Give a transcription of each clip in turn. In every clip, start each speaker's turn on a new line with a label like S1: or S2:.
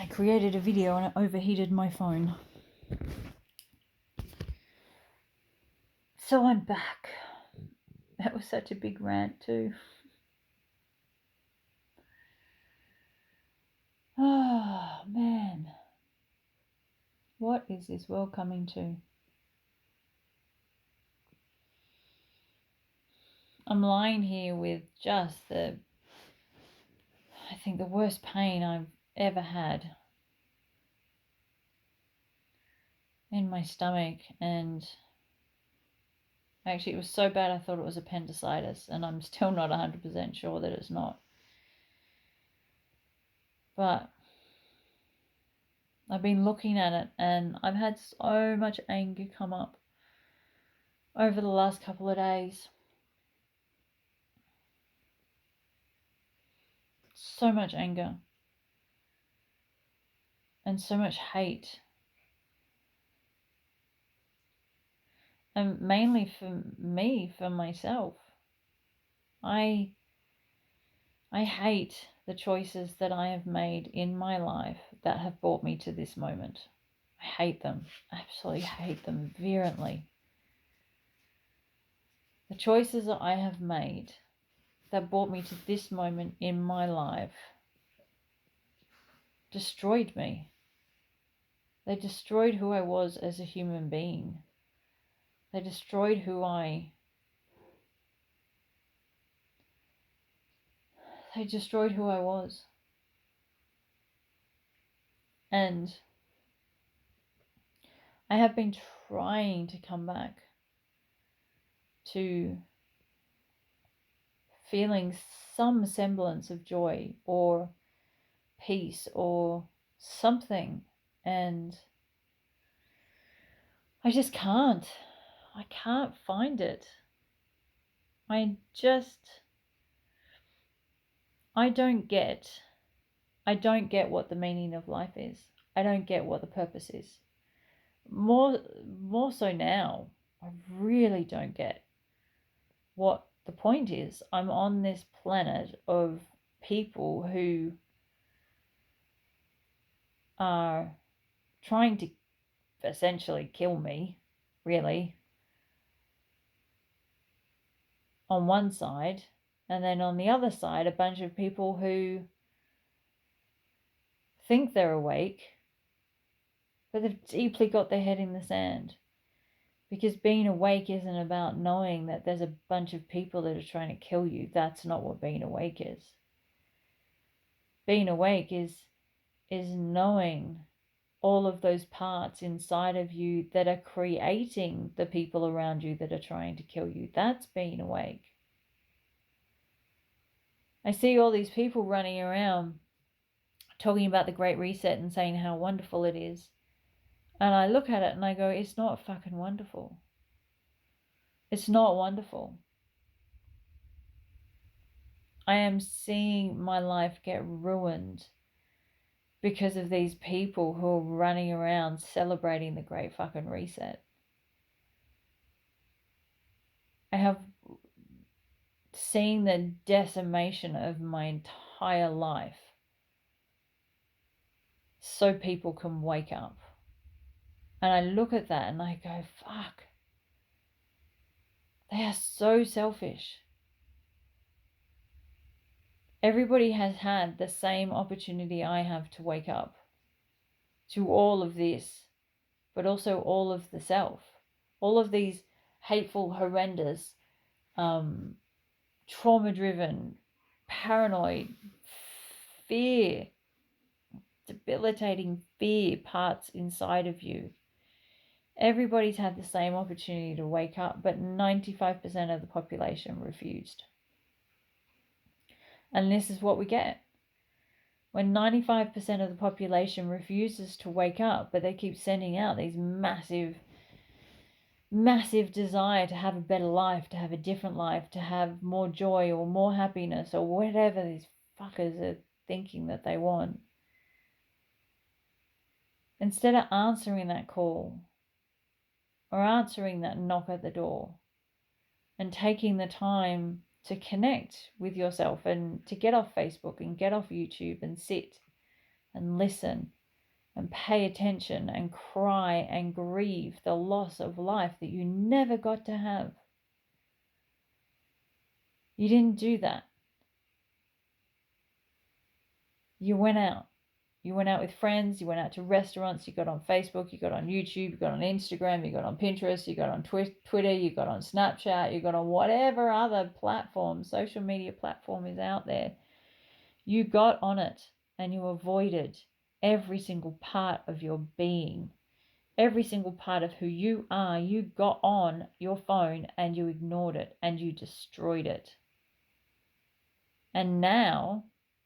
S1: I created a video and it overheated my phone. So I'm back. That was such a big rant too. Oh man. What is this world coming to? I'm lying here with just I think the worst pain I've ever had in my stomach, and actually it was so bad I thought it was appendicitis, and I'm still not 100% sure that it's not. But I've been looking at it and I've had so much anger come up over the last couple of days. So much anger and so much hate, and mainly for myself. I hate the choices that I have made in my life that have brought me to this moment. I hate them, absolutely hate them virulently. The choices that I have made that brought me to this moment in my life destroyed me. They destroyed who I was as a human being. They destroyed They destroyed who I was. And I have been trying to come back to feeling some semblance of joy or peace or something, and I just can't. I can't find it. I don't get what the meaning of life is. I don't get what the purpose is. More so now, I really don't get what the point is. I'm on this planet of people who are trying to essentially kill me, really, on one side, and then on the other side, a bunch of people who think they're awake, but they've deeply got their head in the sand. Because being awake isn't about knowing that there's a bunch of people that are trying to kill you. That's not what being awake is. Being awake is knowing all of those parts inside of you that are creating the people around you that are trying to kill you. That's being awake. I see all these people running around talking about the Great Reset and saying how wonderful it is. And I look at it and I go, it's not fucking wonderful. It's not wonderful. I am seeing my life get ruined because of these people who are running around celebrating the Great fucking Reset. I have seen the decimation of my entire life so people can wake up. And I look at that and I go, fuck. They are so selfish. Everybody has had the same opportunity I have to wake up to all of this, but also all of the self. All of these hateful, horrendous, trauma-driven, paranoid, fear, debilitating fear parts inside of you. Everybody's had the same opportunity to wake up, but 95% of the population refused. And this is what we get. When 95% of the population refuses to wake up, but they keep sending out these massive desire to have a better life, to have a different life, to have more joy or more happiness or whatever these fuckers are thinking that they want. Instead of answering that call or answering that knock at the door and taking the time to connect with yourself and to get off Facebook and get off YouTube and sit and listen and pay attention and cry and grieve the loss of life that you never got to have. You didn't do that. You went out. You went out with friends, you went out to restaurants, you got on Facebook, you got on YouTube, you got on Instagram, you got on Pinterest, you got on Twitter, you got on Snapchat, you got on whatever other platform, social media platform is out there. You got on it and you avoided every single part of your being, every single part of who you are. You got on your phone and you ignored it and you destroyed it. And now,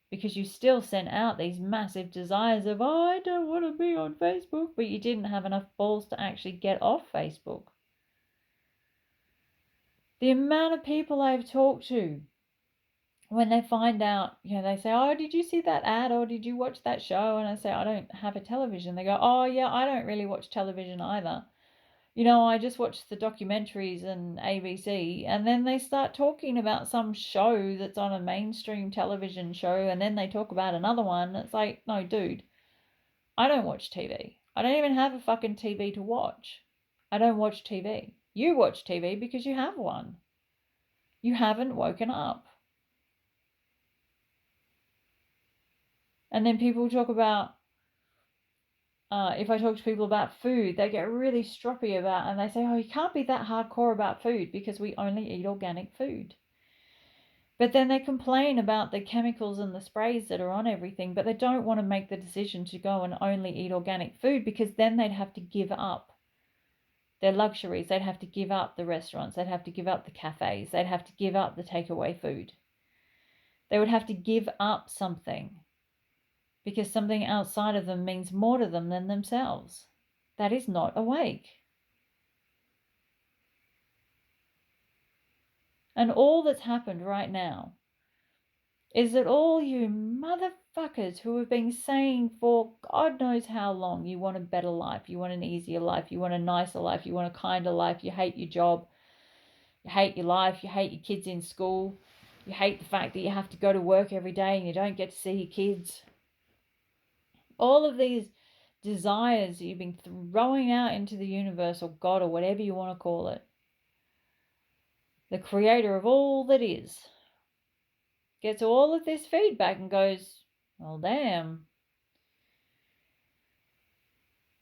S1: because you still sent out these massive desires of, oh, I don't want to be on Facebook, but you didn't have enough balls to actually get off Facebook. The amount of people I've talked to, when they find out, they say, oh, did you see that ad or did you watch that show? And I say, I don't have a television. They go, oh, yeah, I don't really watch television either. I just watch the documentaries and ABC, and then they start talking about some show that's on a mainstream television show, and then they talk about another one. It's like, no, dude, I don't watch TV. I don't even have a fucking TV to watch. I don't watch TV. You watch TV because you have one. You haven't woken up. And then people talk about, if I talk to people about food, they get really stroppy about, and they say, oh, you can't be that hardcore about food because we only eat organic food. But then they complain about the chemicals and the sprays that are on everything, but they don't want to make the decision to go and only eat organic food because then they'd have to give up their luxuries. They'd have to give up the restaurants. They'd have to give up the cafes. They'd have to give up the takeaway food. They would have to give up something because something outside of them means more to them than themselves. That is not awake. And all that's happened right now is that all you motherfuckers who have been saying for God knows how long you want a better life, you want an easier life, you want a nicer life, you want a kinder life, you hate your job, you hate your life, you hate your kids in school, you hate the fact that you have to go to work every day and you don't get to see your kids. All of these desires that you've been throwing out into the universe or God or whatever you want to call it, the creator of all that is, gets all of this feedback and goes, well, damn.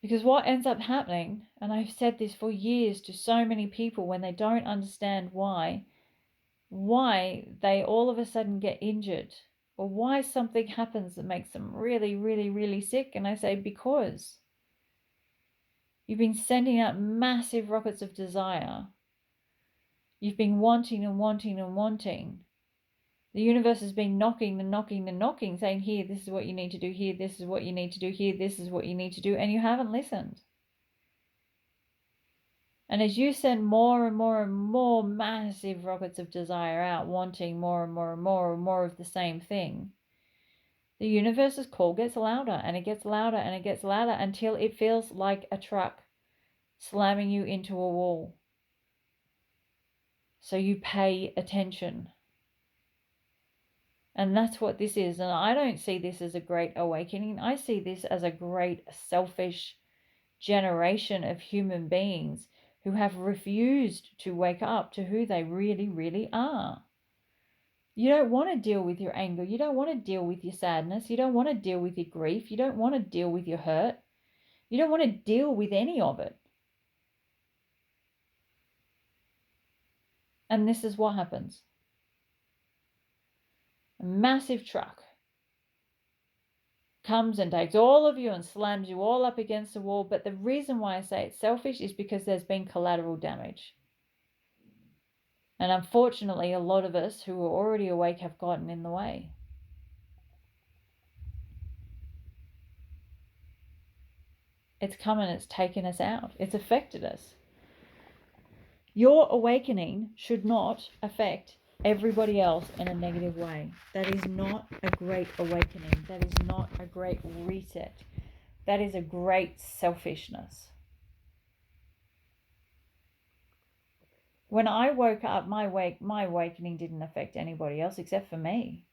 S1: Because what ends up happening, and I've said this for years to so many people when they don't understand why they all of a sudden get injured or why something happens that makes them really, really, really sick. And I say, because you've been sending out massive rockets of desire. You've been wanting and wanting and wanting. The universe has been knocking and knocking and knocking, saying, here, this is what you need to do, here, this is what you need to do, here, this is what you need to do, and you haven't listened. And as you send more and more and more massive rockets of desire out, wanting more and more and more and more of the same thing, the universe's call gets louder and it gets louder and it gets louder until it feels like a truck slamming you into a wall. So you pay attention. And that's what this is. And I don't see this as a great awakening. I see this as a great selfish generation of human beings who have refused to wake up to who they really, really are. You don't want to deal with your anger. You don't want to deal with your sadness. You don't want to deal with your grief. You don't want to deal with your hurt. You don't want to deal with any of it. And this is what happens. A massive truck comes and takes all of you and slams you all up against the wall. But the reason why I say it's selfish is because there's been collateral damage. And unfortunately, a lot of us who are already awake have gotten in the way. It's come and it's taken us out. It's affected us. Your awakening should not affect everybody else in a negative way. That is not a great awakening. That is not a great reset. That is a great selfishness. When I woke up, my awakening didn't affect anybody else except for me.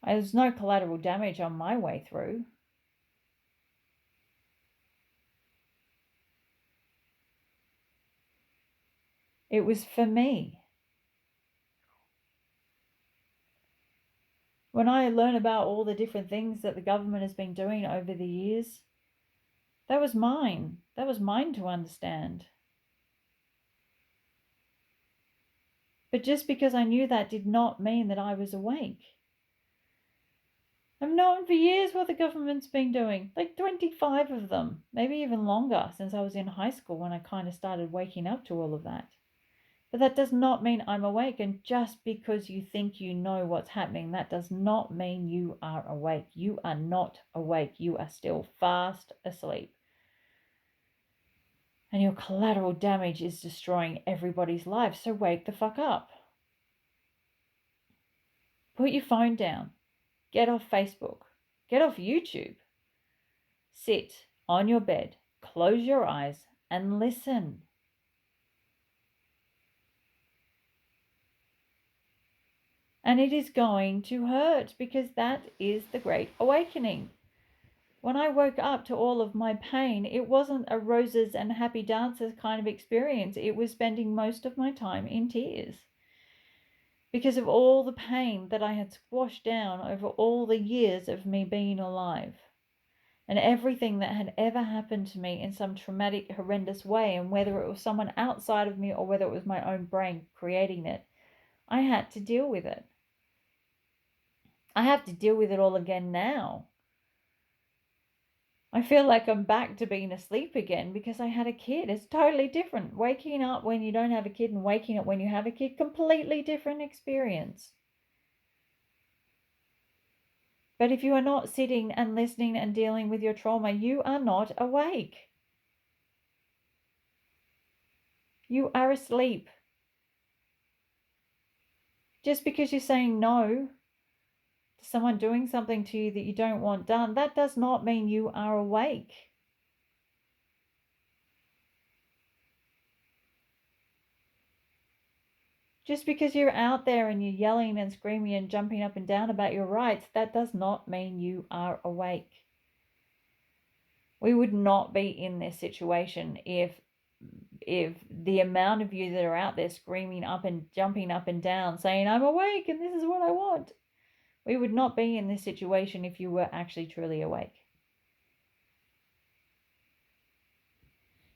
S1: There's no collateral damage on my way through. It was for me. When I learn about all the different things that the government has been doing over the years, that was mine. That was mine to understand. But just because I knew that did not mean that I was awake. I've known for years what the government's been doing, like 25 of them, maybe even longer, since I was in high school when I kind of started waking up to all of that. But that does not mean I'm awake. And just because you think you know what's happening, that does not mean you are awake. You are not awake. You are still fast asleep. And your collateral damage is destroying everybody's life. So wake the fuck up. Put your phone down. Get off Facebook. Get off YouTube. Sit on your bed. Close your eyes and listen. And it is going to hurt, because that is the Great Awakening. When I woke up to all of my pain, it wasn't a roses and happy dances kind of experience. It was spending most of my time in tears because of all the pain that I had squashed down over all the years of me being alive, and everything that had ever happened to me in some traumatic, horrendous way. And whether it was someone outside of me or whether it was my own brain creating it, I had to deal with it. I have to deal with it all again now. I feel like I'm back to being asleep again because I had a kid. It's totally different. Waking up when you don't have a kid and waking up when you have a kid, completely different experience. But if you are not sitting and listening and dealing with your trauma, you are not awake. You are asleep. Just because you're saying no to someone doing something to you that you don't want done, that does not mean you are awake. Just because you're out there and you're yelling and screaming and jumping up and down about your rights, that does not mean you are awake. We would not be in this situation if the amount of you that are out there screaming up and jumping up and down saying, I'm awake and this is what I want. We would not be in this situation if you were actually truly awake.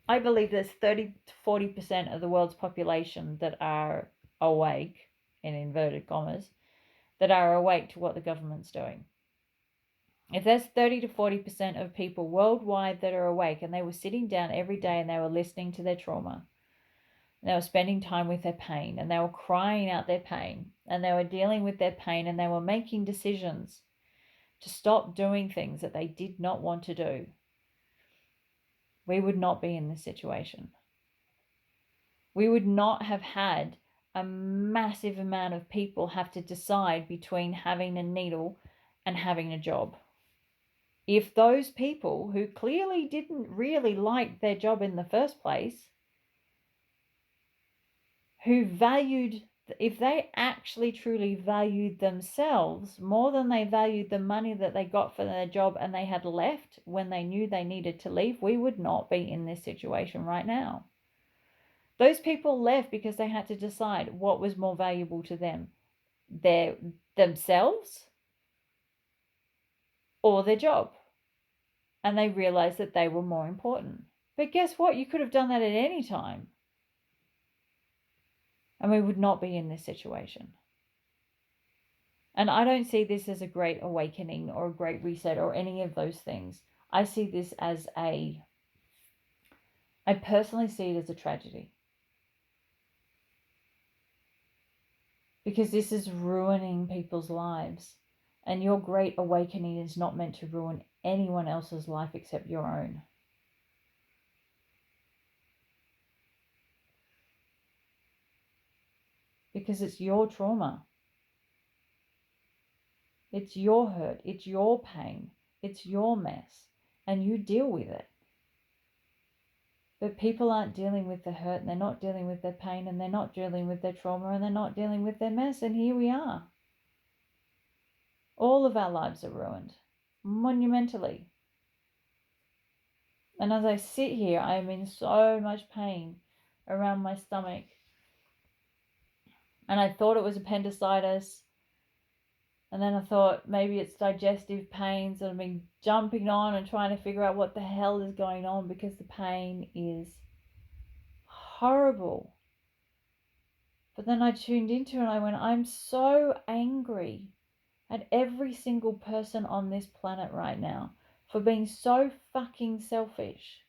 S1: I believe there's 30 to 40% of the world's population that are awake, in inverted commas, that are awake to what the government's doing. If there's 30 to 40% of people worldwide that are awake and they were sitting down every day and they were listening to their trauma, and they were spending time with their pain, and they were crying out their pain, and they were dealing with their pain, and they were making decisions to stop doing things that they did not want to do, we would not be in this situation. We would not have had a massive amount of people have to decide between having a needle and having a job. If those people who clearly didn't really like their job in the first place, who valued, if they actually truly valued themselves more than they valued the money that they got for their job and they had left when they knew they needed to leave, we would not be in this situation right now. Those people left because they had to decide what was more valuable to them, themselves or their job. And they realized that they were more important. But guess what? You could have done that at any time. And we would not be in this situation. And I don't see this as a great awakening or a great reset or any of those things. I see this as I personally see it as a tragedy. Because this is ruining people's lives. And your great awakening is not meant to ruin anyone else's life except your own. Because it's your trauma. It's your hurt. It's your pain. It's your mess. And you deal with it. But people aren't dealing with the hurt, and they're not dealing with their pain, and they're not dealing with their trauma, and they're not dealing with their mess. And here we are. All of our lives are ruined, monumentally. And as I sit here, I am in so much pain around my stomach. And I thought it was appendicitis. And then I thought maybe it's digestive pains, and I've been jumping on and trying to figure out what the hell is going on, because the pain is horrible. But then I tuned into it and I went, I'm so angry at every single person on this planet right now for being so fucking selfish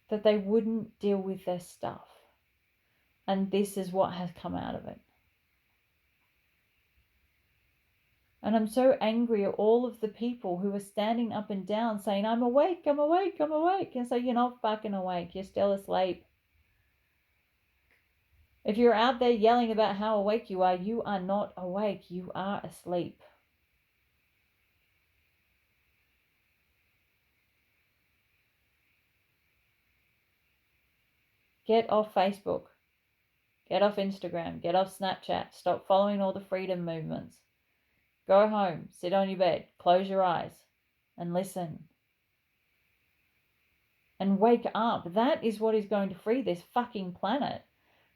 S1: that they wouldn't deal with their stuff. And this is what has come out of it. And I'm so angry at all of the people who are standing up and down saying, I'm awake, I'm awake, I'm awake. And so you're not fucking awake, you're still asleep. If you're out there yelling about how awake you are not awake, you are asleep. Get off Facebook. Get off Instagram. Get off Snapchat. Stop following all the freedom movements. Go home. Sit on your bed. Close your eyes. And listen. And wake up. That is what is going to free this fucking planet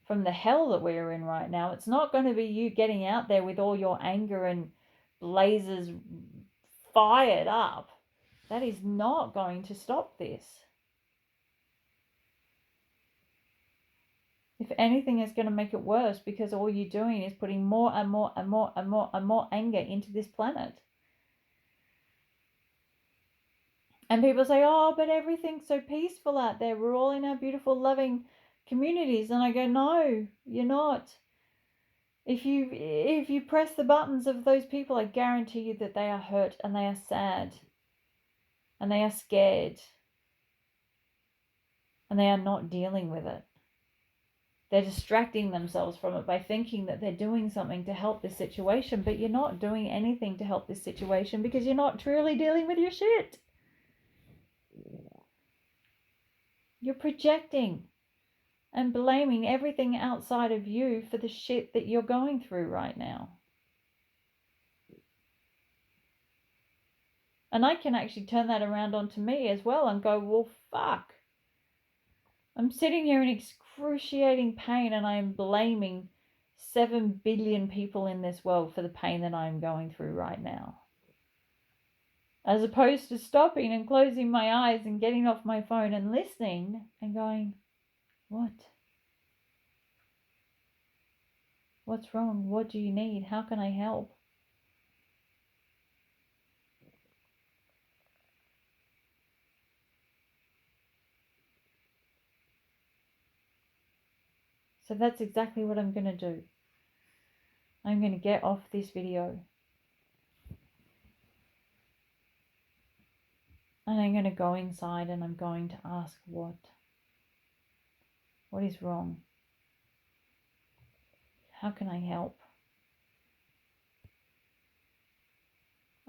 S1: from the hell that we're in right now. It's not going to be you getting out there with all your anger and blazes fired up. That is not going to stop this. If anything, it's going to make it worse, because all you're doing is putting more and more and more and more and more anger into this planet. And people say, oh, but everything's so peaceful out there. We're all in our beautiful, loving communities. And I go, no, you're not. If you press the buttons of those people, I guarantee you that they are hurt and they are sad and they are scared and they are not dealing with it. They're distracting themselves from it by thinking that they're doing something to help this situation, but you're not doing anything to help this situation because you're not truly dealing with your shit. You're projecting and blaming everything outside of you for the shit that you're going through right now. And I can actually turn that around onto me as well and go, well, fuck. I'm sitting here in excruciating pain and I'm blaming 7 billion people in this world for the pain that I'm going through right now. As opposed to stopping and closing my eyes and getting off my phone and listening and going, what? What's wrong? What do you need? How can I help? So that's exactly what I'm going to do. I'm going to get off this video. And I'm going to go inside and I'm going to ask what? What is wrong? How can I help?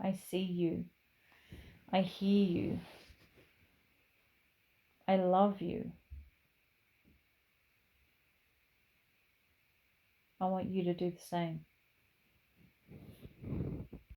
S1: I see you. I hear you. I love you. I want you to do the same.